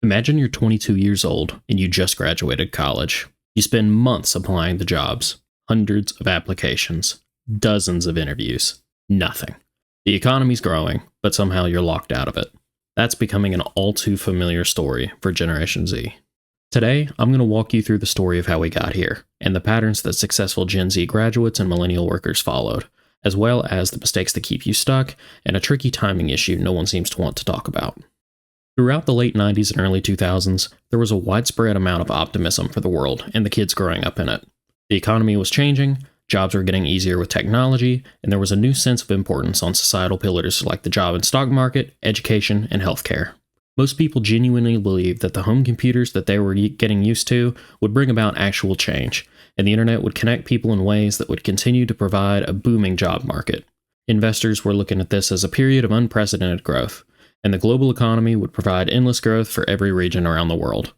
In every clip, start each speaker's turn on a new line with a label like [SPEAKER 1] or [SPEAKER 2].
[SPEAKER 1] Imagine you're 22 years old and you just graduated college. You spend months applying to jobs, hundreds of applications, dozens of interviews, nothing. The economy's growing, but somehow you're locked out of it. That's becoming an all too familiar story for Generation Z. Today, I'm going to walk you through the story of how we got here, and the patterns that successful Gen Z graduates and millennial workers followed, as well as the mistakes that keep you stuck, and a tricky timing issue no one seems to want to talk about. Throughout the late 90s and early 2000s, there was a widespread amount of optimism for the world and the kids growing up in it. The economy was changing, jobs were getting easier with technology, and there was a new sense of importance on societal pillars like the job and stock market, education, and healthcare. Most people genuinely believed that the home computers that they were getting used to would bring about actual change, and the internet would connect people in ways that would continue to provide a booming job market. Investors were looking at this as a period of unprecedented growth, and the global economy would provide endless growth for every region around the world.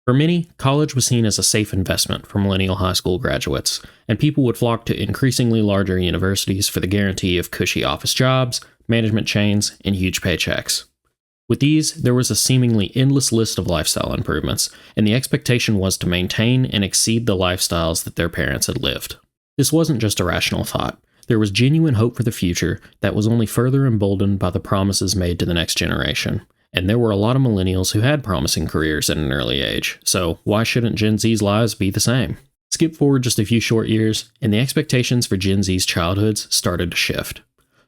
[SPEAKER 1] For many, college was seen as a safe investment for millennial high school graduates, and people would flock to increasingly larger universities for the guarantee of cushy office jobs, management chains, and huge paychecks. With these, there was a seemingly endless list of lifestyle improvements, and the expectation was to maintain and exceed the lifestyles that their parents had lived. This wasn't just a rational thought. There was genuine hope for the future that was only further emboldened by the promises made to the next generation. And there were a lot of millennials who had promising careers at an early age, so why shouldn't Gen Z's lives be the same? Skip forward just a few short years, and the expectations for Gen Z's childhoods started to shift.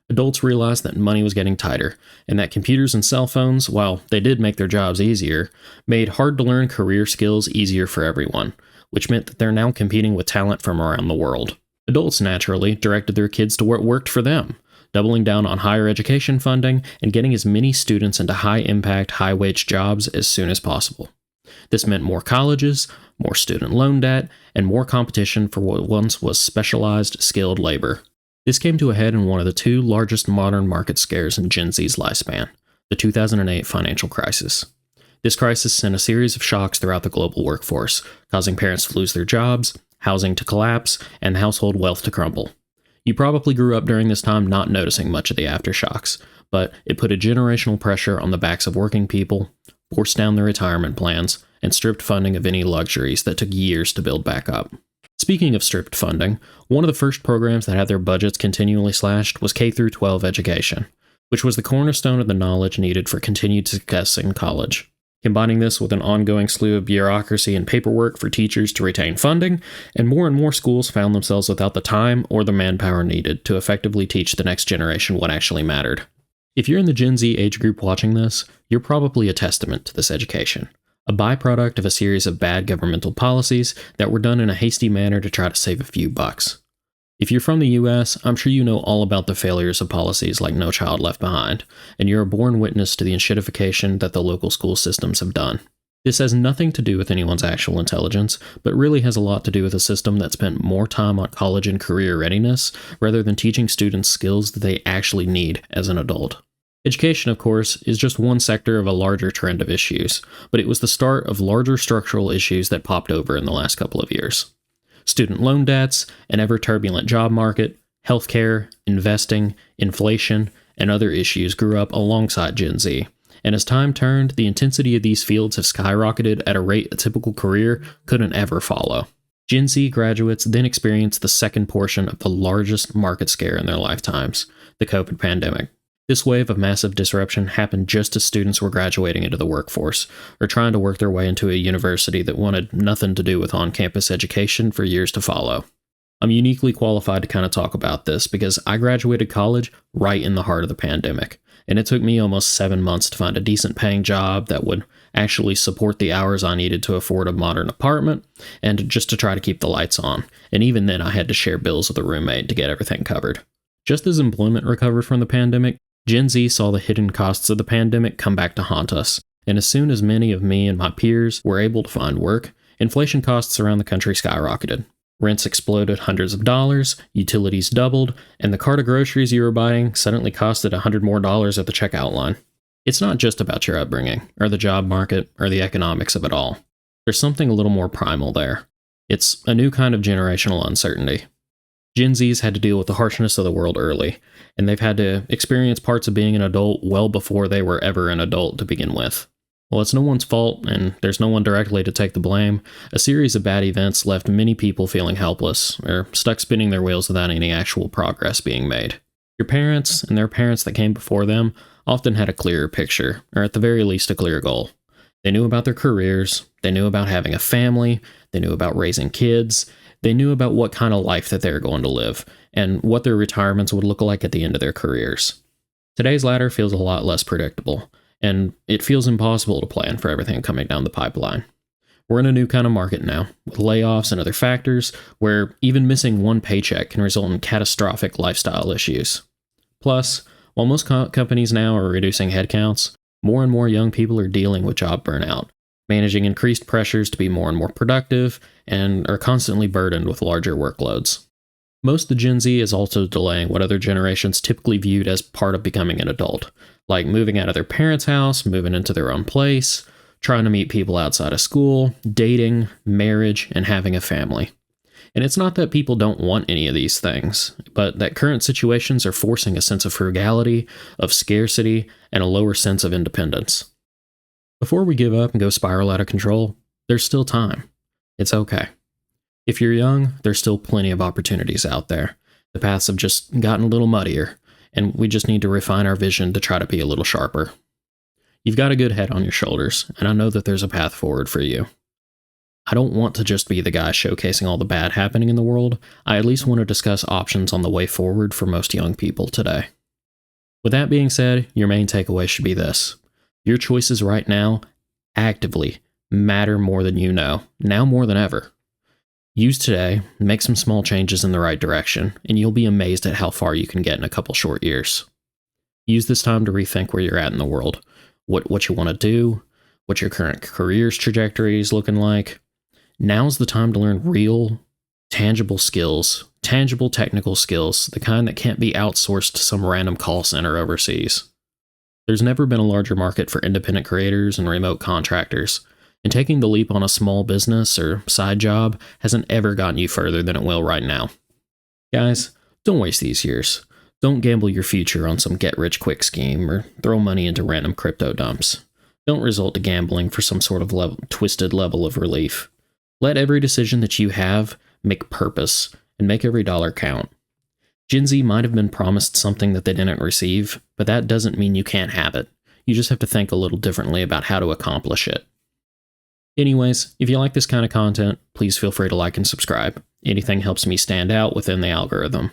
[SPEAKER 1] Adults realized that money was getting tighter, and that computers and cell phones, while they did make their jobs easier, made hard-to-learn career skills easier for everyone, which meant that they're now competing with talent from around the world. Adults naturally directed their kids to what worked for them, doubling down on higher education funding and getting as many students into high-impact, high-wage jobs as soon as possible. This meant more colleges, more student loan debt, and more competition for what once was specialized, skilled labor. This came to a head in one of the two largest modern market scares in Gen Z's lifespan, the 2008 financial crisis. This crisis sent a series of shocks throughout the global workforce, causing parents to lose their jobs, housing to collapse, and household wealth to crumble. You probably grew up during this time not noticing much of the aftershocks, but it put a generational pressure on the backs of working people, forced down their retirement plans, and stripped funding of any luxuries that took years to build back up. Speaking of stripped funding, one of the first programs that had their budgets continually slashed was K-12 education, which was the cornerstone of the knowledge needed for continued success in college. Combining this with an ongoing slew of bureaucracy and paperwork for teachers to retain funding, and more schools found themselves without the time or the manpower needed to effectively teach the next generation what actually mattered. If you're in the Gen Z age group watching this, you're probably a testament to this education, a byproduct of a series of bad governmental policies that were done in a hasty manner to try to save a few bucks. If you're from the US, I'm sure you know all about the failures of policies like No Child Left Behind, and you're a born witness to the enshittification that the local school systems have done. This has nothing to do with anyone's actual intelligence, but really has a lot to do with a system that spent more time on college and career readiness rather than teaching students skills that they actually need as an adult. Education, of course, is just one sector of a larger trend of issues, but it was the start of larger structural issues that popped over in the last couple of years. Student loan debts, an ever-turbulent job market, healthcare, investing, inflation, and other issues grew up alongside Gen Z. And as time turned, the intensity of these fields have skyrocketed at a rate a typical career couldn't ever follow. Gen Z graduates then experienced the second portion of the largest market scare in their lifetimes, the COVID pandemic. This wave of massive disruption happened just as students were graduating into the workforce, or trying to work their way into a university that wanted nothing to do with on-campus education for years to follow. I'm uniquely qualified to kind of talk about this because I graduated college right in the heart of the pandemic, and it took me almost 7 months to find a decent paying job that would actually support the hours I needed to afford a modern apartment, and just to try to keep the lights on, and even then I had to share bills with a roommate to get everything covered. Just as employment recovered from the pandemic, Gen Z saw the hidden costs of the pandemic come back to haunt us, and as soon as many of me and my peers were able to find work, inflation costs around the country skyrocketed. Rents exploded hundreds of dollars, utilities doubled, and the cart of groceries you were buying suddenly costed $100 more at the checkout line. It's not just about your upbringing, or the job market, or the economics of it all. There's something a little more primal there. It's a new kind of generational uncertainty. Gen Zs had to deal with the harshness of the world early, and they've had to experience parts of being an adult well before they were ever an adult to begin with. While it's no one's fault and there's no one directly to take the blame, a series of bad events left many people feeling helpless or stuck spinning their wheels without any actual progress being made. Your parents and their parents that came before them often had a clearer picture, or at the very least a clear goal. They knew about their careers, they knew about having a family, they knew about raising kids, they knew about what kind of life that they were going to live, and what their retirements would look like at the end of their careers. Today's ladder feels a lot less predictable, and it feels impossible to plan for everything coming down the pipeline. We're in a new kind of market now, with layoffs and other factors, where even missing one paycheck can result in catastrophic lifestyle issues. Plus, while most companies now are reducing headcounts, more and more young people are dealing with job burnout, managing increased pressures to be more and more productive, and are constantly burdened with larger workloads. Most of Gen Z is also delaying what other generations typically viewed as part of becoming an adult, like moving out of their parents' house, moving into their own place, trying to meet people outside of school, dating, marriage, and having a family. And it's not that people don't want any of these things, but that current situations are forcing a sense of frugality, of scarcity, and a lower sense of independence. Before we give up and go spiral out of control, there's still time. It's okay. If you're young, there's still plenty of opportunities out there. The paths have just gotten a little muddier, and we just need to refine our vision to try to be a little sharper. You've got a good head on your shoulders, and I know that there's a path forward for you. I don't want to just be the guy showcasing all the bad happening in the world. I at least want to discuss options on the way forward for most young people today. With that being said, your main takeaway should be this. Your choices right now actively matter more than you know, now more than ever. Use today, make some small changes in the right direction, and you'll be amazed at how far you can get in a couple short years. Use this time to rethink where you're at in the world, what you want to do, what your current career's trajectory is looking like. Now's the time to learn real, tangible skills, tangible technical skills, the kind that can't be outsourced to some random call center overseas. There's never been a larger market for independent creators and remote contractors, and taking the leap on a small business or side job hasn't ever gotten you further than it will right now. Guys, don't waste these years. Don't gamble your future on some get-rich-quick scheme or throw money into random crypto dumps. Don't resort to gambling for some sort of twisted level of relief. Let every decision that you have make purpose and make every dollar count. Gen Z might have been promised something that they didn't receive, but that doesn't mean you can't have it. You just have to think a little differently about how to accomplish it. Anyways, if you like this kind of content, please feel free to like and subscribe. Anything helps me stand out within the algorithm.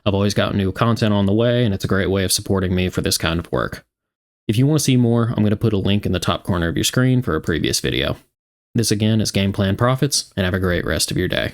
[SPEAKER 1] I've always got new content on the way, and it's a great way of supporting me for this kind of work. If you want to see more, I'm going to put a link in the top corner of your screen for a previous video. This again is Game Plan Profits, and have a great rest of your day.